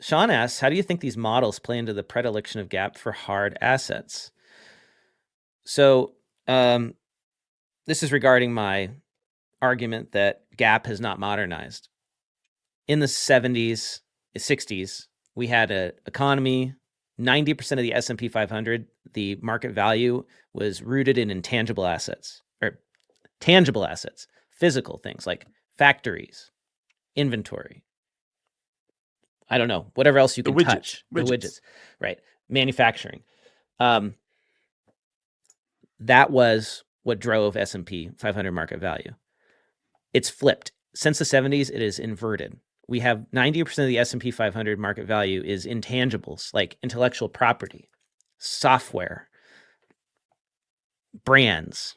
Sean asks, how do you think these models play into the predilection of GAAP for hard assets? So this is regarding my argument that GAAP has not modernized. In the 70s, 60s, we had an economy, 90% of the S&P 500, the market value was rooted in intangible assets, or tangible assets, physical things like factories, inventory, I don't know, whatever else you can touch, the widgets, right? Manufacturing. That was what drove S&P 500 market value. It's flipped. Since the 70s, it is inverted. We have 90% of the S&P 500 market value is intangibles, like intellectual property, software, brands.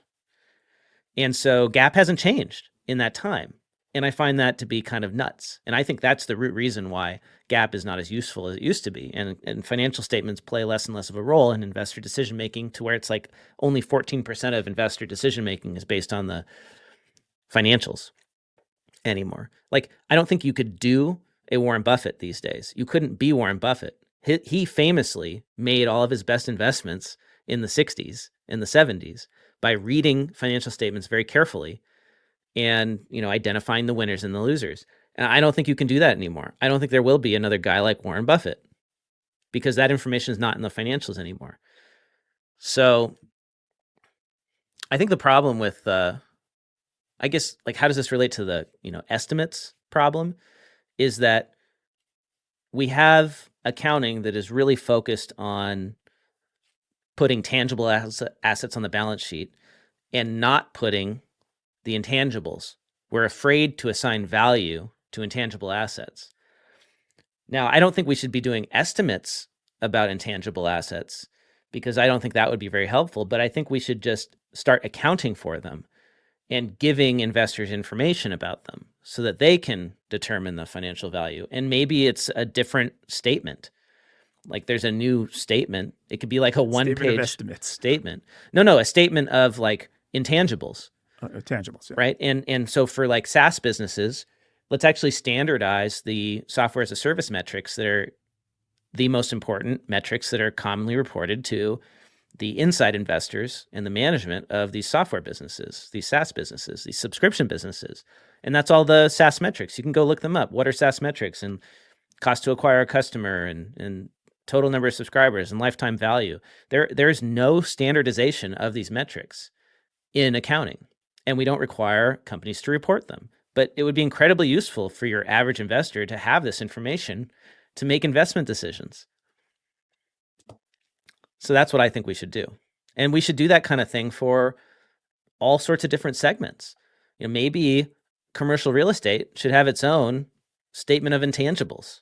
And so GAAP hasn't changed in that time. And I find that to be kind of nuts. And I think that's the root reason why GAAP is not as useful as it used to be. And financial statements play less and less of a role in investor decision-making, to where it's like only 14% of investor decision-making is based on the financials anymore. Like, I don't think you could do a Warren Buffett these days. You couldn't be Warren Buffett. He famously made all of his best investments in the 60s and the 70s by reading financial statements very carefully and, identifying the winners and the losers. And I don't think you can do that anymore. I don't think there will be another guy like Warren Buffett, because that information is not in the financials anymore. So I think the problem with, how does this relate to the, estimates problem, is that we have accounting that is really focused on putting tangible assets on the balance sheet and not putting the intangibles. We're afraid to assign value to intangible assets. Now, I don't think we should be doing estimates about intangible assets, because I don't think that would be very helpful, but I think we should just start accounting for them and giving investors information about them so that they can determine the financial value. And maybe it's a different statement. Like, there's a new statement. It could be like a one-page statement. No, a statement of like intangibles. Tangibles, yeah. Right? And so for like SaaS businesses, let's actually standardize the software as a service metrics that are the most important metrics that are commonly reported to the inside investors and the management of these software businesses, these SaaS businesses, these subscription businesses. And that's all the SaaS metrics. You can go look them up. What are SaaS metrics? And cost to acquire a customer, and total number of subscribers, and lifetime value. There's no standardization of these metrics in accounting, and we don't require companies to report them. But it would be incredibly useful for your average investor to have this information to make investment decisions. So that's what I think we should do. And we should do that kind of thing for all sorts of different segments. Maybe commercial real estate should have its own statement of intangibles.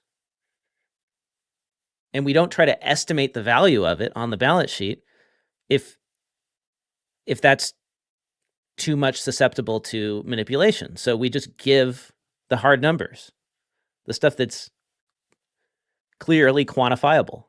And we don't try to estimate the value of it on the balance sheet if that's too much susceptible to manipulation. So we just give the hard numbers, the stuff that's clearly quantifiable.